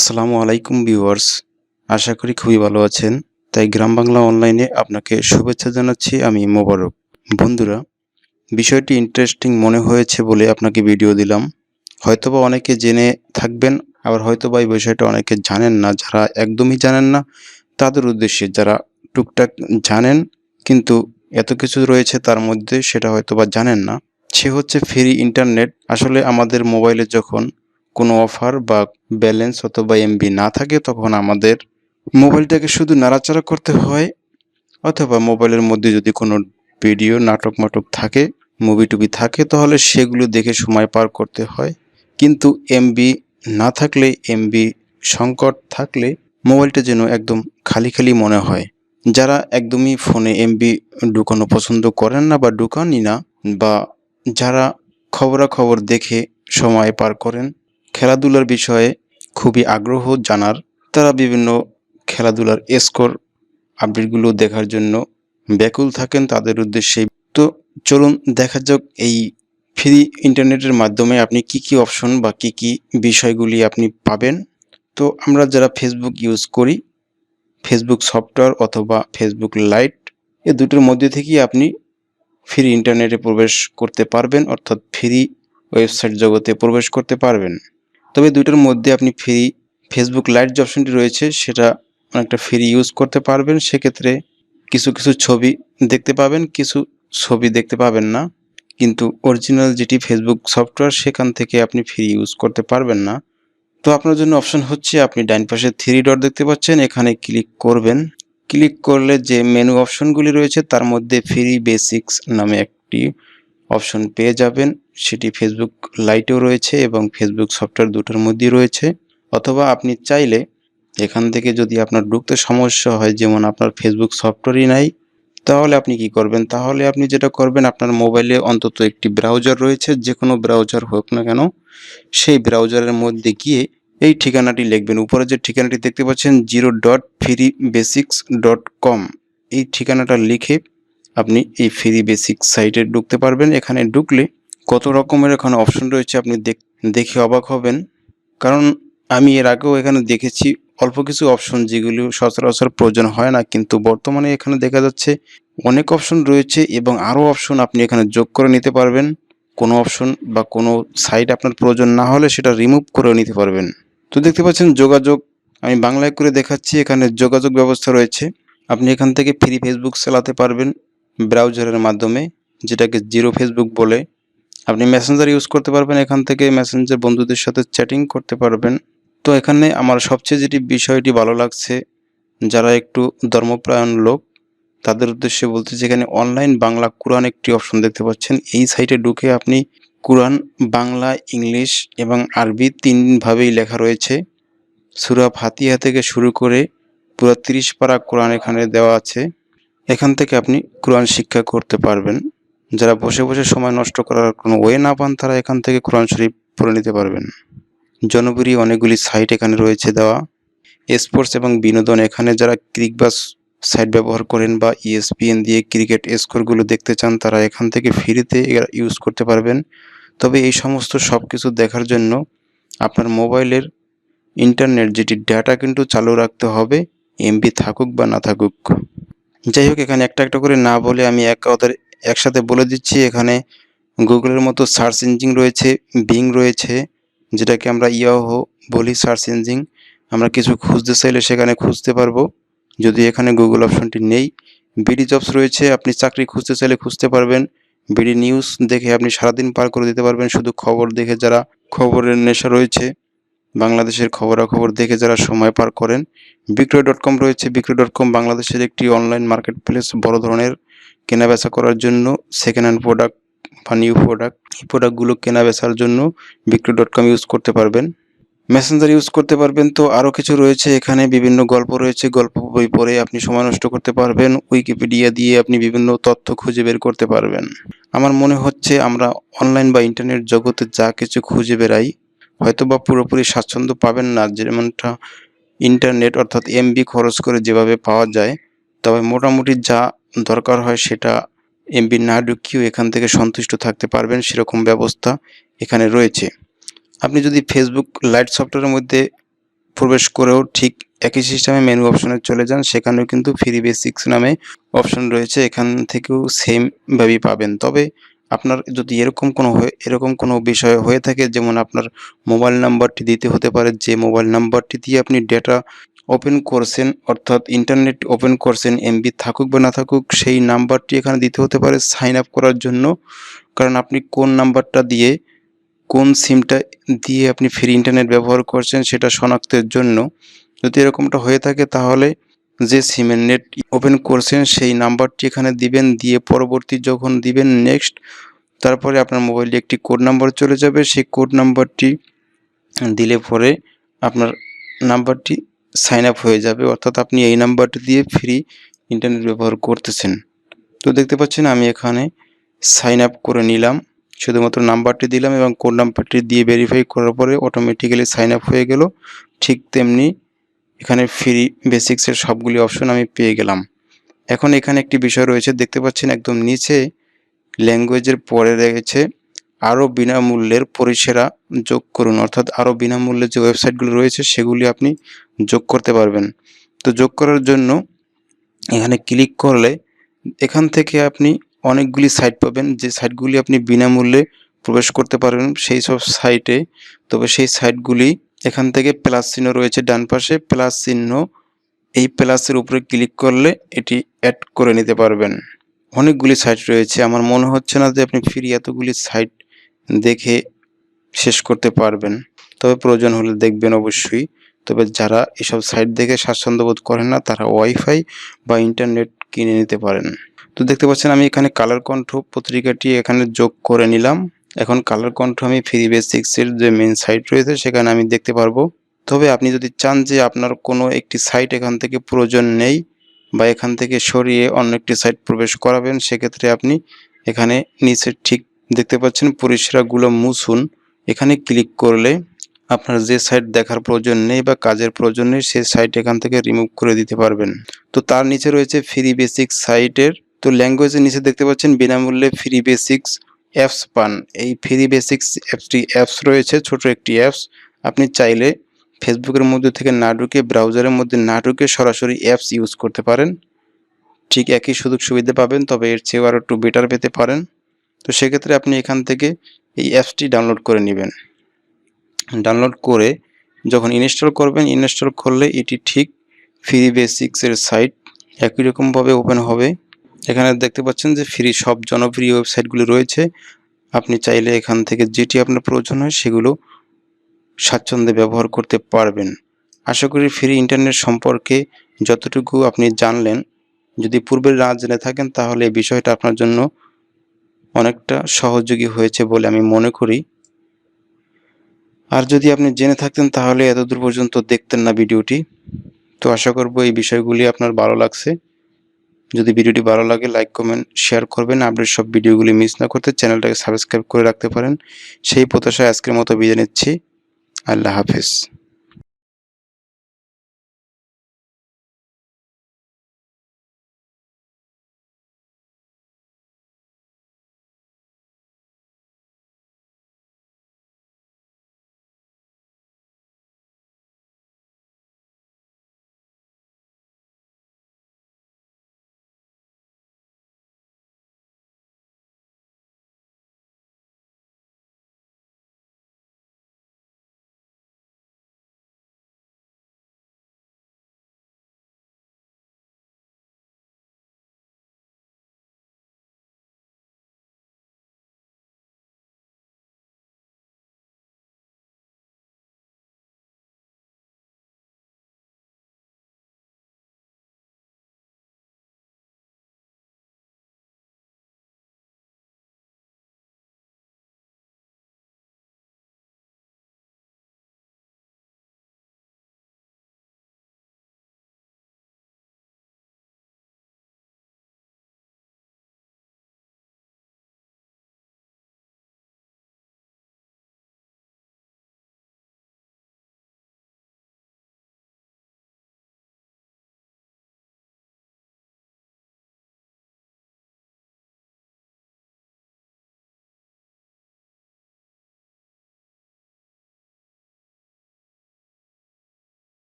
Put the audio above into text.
আসসালামু আলাইকুম ভিউয়ার্স, আশা করি খুবই ভালো আছেন। তাই গ্রাম বাংলা অনলাইনে আপনাকে শুভেচ্ছা জানাচ্ছি আমি মোবারক। বন্ধুরা, বিষয়টি ইন্টারেস্টিং মনে হয়েছে বলে আপনাকে ভিডিও দিলাম। হয়তোবা অনেকে জেনে থাকবেন, আবার হয়তোবা এই বিষয়টা অনেকে জানেন না। যারা একদমই জানেন না তাদের উদ্দেশ্যে, যারা টুকটাক জানেন কিন্তু এত কিছু রয়েছে তার মধ্যে সেটা হয়তোবা জানেন না। সে হচ্ছে ফ্রি ইন্টারনেট। আসলে আমাদের মোবাইলে যখন কোনো অফার বা ব্যালেন্স অথবা এমবি না থাকে তখন আমাদের মোবাইলটাকে শুধু নাড়াচাড়া করতে হয়, অথবা মোবাইলের মধ্যে যদি কোনো ভিডিও নাটক থাকে, মুভি-টুভি থাকে তাহলে সেগুলো দেখে সময় পার করতে হয়। কিন্তু এমবি না থাকলে, এমবি সংকট থাকলে মোবাইলটা যেন একদম খালি মনে হয়। যারা একদমই ফোনে এমবি ঢুকানো পছন্দ করেন না বা ঢুকানই না, বা যারা খবরাখবর দেখে সময় পার করেন, খেলাধুলার বিষয়ে খুবই আগ্রহ জানার, তারা বিভিন্ন খেলাধুলার স্কোর আপডেটগুলো দেখার জন্য ব্যাকুল থাকেন, তাদের উদ্দেশ্যেই। তো চলুন দেখা যাক এই ফ্রি ইন্টারনেটের মাধ্যমে আপনি কি অপশন বা কি বিষয়গুলি আপনি পাবেন। তো আমরা যারা ফেসবুক ইউজ করি, ফেসবুক সফটওয়্যার অথবা ফেসবুক লাইট, এ দুটোর মধ্যে থেকেই আপনি ফ্রি ইন্টারনেটে প্রবেশ করতে পারবেন, অর্থাৎ ফ্রি ওয়েবসাইট জগতে প্রবেশ করতে পারবেন। তবে দুটোর মধ্যে আপনি ফেসবুক লাইট যে অপশনটি রয়েছে সেটা অনেকটা ফ্রি ইউজ করতে পারবেন। সেক্ষেত্রে কিছু ছবি দেখতে পাবেন, কিছু ছবি দেখতে পাবেন না। কিন্তু অরিজিনাল যেটি ফেসবুক সফটওয়্যার সেখান থেকে আপনি ফ্রি ইউজ করতে পারবেন না। তো আপনার জন্য অপশন হচ্ছে, আপনি ডাইন পাশে 3 ডট দেখতে পাচ্ছেন, এখানে ক্লিক করবেন। ক্লিক করলে যে মেনু অপশনগুলি রয়েছে তার মধ্যে ফ্রি বেসিক্স নামে একটি অপশন পেয়ে যাবেন। সেটি ফেসবুক লাইটেও রয়েছে এবং ফেসবুক সফটওয়্যার দুটোর মধ্যেই রয়েছে। অথবা আপনি চাইলে এখান থেকে, যদি আপনার ঢুকতে সমস্যা হয়, যেমন আপনার ফেসবুক সফটওয়্যারই নাই, তাহলে আপনি কি করবেন? তাহলে আপনি যেটা করবেন, আপনার মোবাইলে অন্তত একটি ব্রাউজার রয়েছে, যে কোনো ব্রাউজার হোক না কেন, সেই ব্রাউজারের মধ্যে গিয়ে এই ঠিকানাটি লিখবেন। উপরে যে ঠিকানাটি দেখতে পাচ্ছেন 0.freebasics.com, এই ঠিকানাটা লিখে আপনি এই ফ্রি বেসিক্স সাইটে ঢুকতে পারবেন। এখানে ঢুকলে কত রকমের এখানে অপশন রয়েছে আপনি দেখে অবাক হবেন। কারণ আমি এর আগেও এখানে দেখেছি অল্প কিছু অপশন যেগুলো সচরাচর প্রয়োজন হয় না, কিন্তু বর্তমানে এখানে দেখা যাচ্ছে অনেক অপশন রয়েছে এবং আরও অপশন আপনি এখানে যোগ করে নিতে পারবেন। কোনো অপশন বা কোনো সাইট আপনার প্রয়োজন না হলে সেটা রিমুভ করে নিতে পারবেন। তো দেখতে পাচ্ছেন যোগাযোগ, আমি বাংলায় করে দেখাচ্ছি। এখানে যোগাযোগ ব্যবস্থা রয়েছে। আপনি এখান থেকে ফ্রি ফেসবুক চালাতে পারবেন ব্রাউজারের মাধ্যমে, যেটাকে জিরো ফেসবুক বলে। আপনি মেসেঞ্জার ইউজ করতে পারবেন, এখান থেকে মেসেঞ্জার বন্ধুদের সাথে চ্যাটিং করতে পারবেন। তো এখানে আমার সবচেয়ে যেটি বিষয়টি ভালো লাগছে, যারা একটু ধর্মপ্রায়ণ লোক তাদের উদ্দেশ্যে বলতেছি, এখানে অনলাইন বাংলা কুরআন একটি অপশন দেখতে পাচ্ছেন। এই সাইটে ঢুকে আপনি কুরআন বাংলা, ইংলিশ এবং আরবি 3 ভাবেই লেখা রয়েছে। সূরা ফাতিহা থেকে শুরু করে পুরো 30 পারা কোরআন এখানে দেওয়া আছে। এখান থেকে আপনি কোরআন শিক্ষা করতে পারবেন। যারা বসে সময় নষ্ট করার কোনো ওয়ে না পান, তারা এখান থেকে কোরআন শরীফ পড়ে নিতে পারবেন। জনপ্রিয় অনেকগুলি সাইট এখানে রয়েছে দেওয়া। স্পোর্টস এবং বিনোদন, এখানে যারা ক্রিকবাস সাইট ব্যবহার করেন বা ESPN দিয়ে ক্রিকেট স্কোরগুলো দেখতে চান, তারা এখান থেকে ফ্রিতে ইউজ করতে পারবেন। তবে এই সমস্ত সব কিছু দেখার জন্য আপনার মোবাইলের ইন্টারনেট যেটি ডেটা কিন্তু চালু রাখতে হবে, এমবি থাকুক বা না থাকুক। যাই হোক, এখানে একটা করে না বলে আমি একসাথে বলে দিচ্ছি। এখানে গুগলের মতো সার্চ ইঞ্জিন রয়েছে, বিং রয়েছে, যেটাকে আমরা ইয়াহু বলি সার্চ ইঞ্জিন। আমরা কিছু খুঁজতে চাইলে সেখানে খুঁজতে পারবো, যদি এখানে গুগল অপশনটি নেই। বিডি জবস রয়েছে, আপনি চাকরি খুঁজতে চাইলে খুঁজতে পারবেন। বিডি নিউজ দেখে আপনি সারাদিন পার করে দিতে পারবেন, শুধু খবর দেখে, যারা খবরের নেশা রয়েছে, বাংলাদেশের খবরাখবর দেখে যারা সময় পার করেন। বিক্রয়.com রয়েছে, বিক্রয়.com বাংলাদেশের একটি অনলাইন মার্কেট প্লেস, বড় ধরনের কেনাবেচা করার জন্য, সেকেন্ড হ্যান্ড প্রোডাক্ট বা নিউ প্রোডাক্ট, এই প্রোডাক্টগুলো কেনাবেচার জন্য বিক্রয়.com ইউজ করতে পারবেন। মেসেঞ্জার ইউজ করতে পারবেন। তো আরও কিছু রয়েছে এখানে, বিভিন্ন গল্প রয়েছে, গল্প বই পড়ে আপনি সময় নষ্ট করতে পারবেন। উইকিপিডিয়া দিয়ে আপনি বিভিন্ন তথ্য খুঁজে বের করতে পারবেন। আমার মনে হচ্ছে আমরা অনলাইন বা ইন্টারনেট জগতে যা কিছু খুঁজে বেড়াই, হয়তোবা পুরোপুরি স্বাচ্ছন্দ্য পাবেন না, যেমনটা ইন্টারনেট অর্থাৎ এমবি খরচ করে যেভাবে পাওয়া যায়, তবে মোটামুটি যা দরকার হয় সেটা এমবি না ঢুকিয়েও এখান থেকে সন্তুষ্ট থাকতে পারবেন, সেরকম ব্যবস্থা এখানে রয়েছে। আপনি যদি ফেসবুক লাইট সফটওয়্যারের মধ্যে প্রবেশ করেও ঠিক একই সিস্টেমে মেনু অপশনে চলে যান, সেখানেও কিন্তু ফ্রি বেসিক্স নামে অপশন রয়েছে, এখান থেকেও সেমভাবেই পাবেন। তবে আপনার যদি এরকম কোনো বিষয় হয়ে থাকে, যেমন আপনার মোবাইল নাম্বারটি দিতে হতে পারে, যে মোবাইল নাম্বারটি দিয়ে আপনি ডেটা ওপেন করছেন অর্থাৎ ইন্টারনেট ওপেন করছেন, এমবি থাকুক বা না থাকুক সেই নাম্বারটি এখানে দিতে হতে পারে সাইন আপ করার জন্য। কারণ আপনি কোন নাম্বারটা দিয়ে কোন সিমটা দিয়ে আপনি ফ্রি ইন্টারনেট ব্যবহার করছেন সেটা শনাক্তের জন্য যদি এরকমটা হয়ে থাকে, তাহলে যে সিমের নেট ওপেন করছেন সেই নাম্বারটি এখানে দিবেন, দিয়ে পরবর্তী যখন দিবেন নেক্সট, তারপরে আপনার মোবাইলে একটি কোড নাম্বার চলে যাবে, সেই কোড নাম্বারটি দিলে পরে আপনার নাম্বারটি সাইন আপ হয়ে যাবে, অর্থাৎ আপনি এই নাম্বারটি দিয়ে ফ্রি ইন্টারনেট ব্যবহার করতেছেন। তো দেখতে পাচ্ছেন আমি এখানে সাইন আপ করে নিলাম, শুধুমাত্র নাম্বারটি দিলাম এবং কোড নাম্বারটি দিয়ে ভেরিফাই করার পরে অটোমেটিক্যালি সাইন আপ হয়ে গেল। ঠিক তেমনি এখানে ফ্রি বেসিক্সের সবগুলি অপশন আমি পেয়ে গেলাম। এখন এখানে একটি বিষয় রয়েছে, দেখতে পাচ্ছেন একদম নিচে ল্যাঙ্গুয়েজের পরে রয়েছে আরও বিনামূল্যের পরিষেবা যোগ করুন, অর্থাৎ আরও বিনামূল্যের যে ওয়েবসাইটগুলো রয়েছে সেগুলি আপনি যোগ করতে পারবেন। তো যোগ করার জন্য এখানে ক্লিক করলে এখান থেকে আপনি অনেকগুলি সাইট পাবেন, যে সাইটগুলি আপনি বিনামূল্যে প্রবেশ করতে পারবেন সেই সব সাইটে। তবে সেই সাইটগুলি এখান থেকে প্লাস চিহ্ন রয়েছে ডান পাশে, প্লাস চিহ্ন, এই প্লাসের উপরে ক্লিক করলে এটি অ্যাড করে নিতে পারবেন। অনেকগুলি সাইট রয়েছে, আমার মনে হচ্ছে না যে আপনি ফ্রি এতগুলি সাইট দেখে শেষ করতে পারবেন, তবে প্রয়োজন হলে দেখবেন অবশ্যই। তবে যারা এসব সাইট দেখে স্বাচ্ছন্দ্য বোধ করেন না, তারা ওয়াইফাই বা ইন্টারনেট কিনে নিতে পারেন। তো দেখতে পাচ্ছেন আমি এখানে কালার কণ্ঠ পত্রিকাটি এখানে যোগ করে নিলাম। এখন কালার কণ্ঠ আমি ফ্রি বেসিক্সের যে মেন সাইট রয়েছে সেখানে আমি দেখতে পারবো। তবে আপনি যদি চান যে আপনার কোনো একটি সাইট এখান থেকে প্রয়োজন নেই বা এখান থেকে সরিয়ে অন্য একটি সাইট প্রবেশ করাবেন, সেক্ষেত্রে আপনি এখানে নিচে ঠিক দেখতে পাচ্ছেন পরিষেবাগুলো মুছুন, এখানে ক্লিক করলে আপনার যে সাইট দেখার প্রয়োজন নেই বা কাজের প্রয়োজন নেই সেই সাইট এখান থেকে রিমুভ করে দিতে পারবেন। তো তার নিচে রয়েছে ফ্রি বেসিক্স সাইটের, তো ল্যাঙ্গুয়েজের নিচে দেখতে পাচ্ছেন বিনামূল্যে ফ্রি বেসিক্স অ্যাপস পান। এই ফ্রি বেসিক্স অ্যাপস রয়েছে, ছোট একটি অ্যাপস। আপনি চাইলে ফেসবুকের মধ্যে থেকে না ঢুকে, ব্রাউজারের মধ্যে না ঢুকে সরাসরি অ্যাপস ইউজ করতে পারেন, ঠিক একই সুযোগ সুবিধা পাবেন, তবে এর চেয়েও আরও একটু বেটার পেতে পারেন। তো সেক্ষেত্রে আপনি এখান থেকে এই অ্যাপসটি ডাউনলোড করে নেবেন। ডাউনলোড করে যখন ইনস্টল করবেন, ইনস্টল করলে এটি ঠিক ফ্রি বেসিক্সের সাইট একই রকমভাবে ওপেন হবে। এখানে দেখতে পাচ্ছেন যে ফ্রি সব জনপ্রিয় ওয়েবসাইটগুলি রয়েছে, আপনি চাইলে এখান থেকে যেটি আপনার প্রয়োজন হয় সেগুলো স্বাচ্ছন্দ্যে ব্যবহার করতে পারবেন। আশা করি ফ্রি ইন্টারনেট সম্পর্কে যতটুকু আপনি জানলেন, যদি পূর্বে না জেনে থাকেন তাহলে এই বিষয়টা আপনার জন্য অনেকটা সহযোগী হয়েছে বলে আমি মনে করি। আর যদি আপনি জেনে থাকতেন তাহলে এতদূর পর্যন্ত দেখতেন না ভিডিওটি। তো আশা করব এই বিষয়গুলি আপনার ভালো লাগছে। যদি ভিডিওটি ভালো লাগে লাইক কমেন্ট শেয়ার করবেন, আপডেট সব ভিডিওগুলি মিস না করতে চ্যানেলটাকে সাবস্ক্রাইব করে রাখতে পারেন। সেই প্রত্যাশায় আজকের মতো বিদায় নিচ্ছি। আল্লাহ হাফেজ।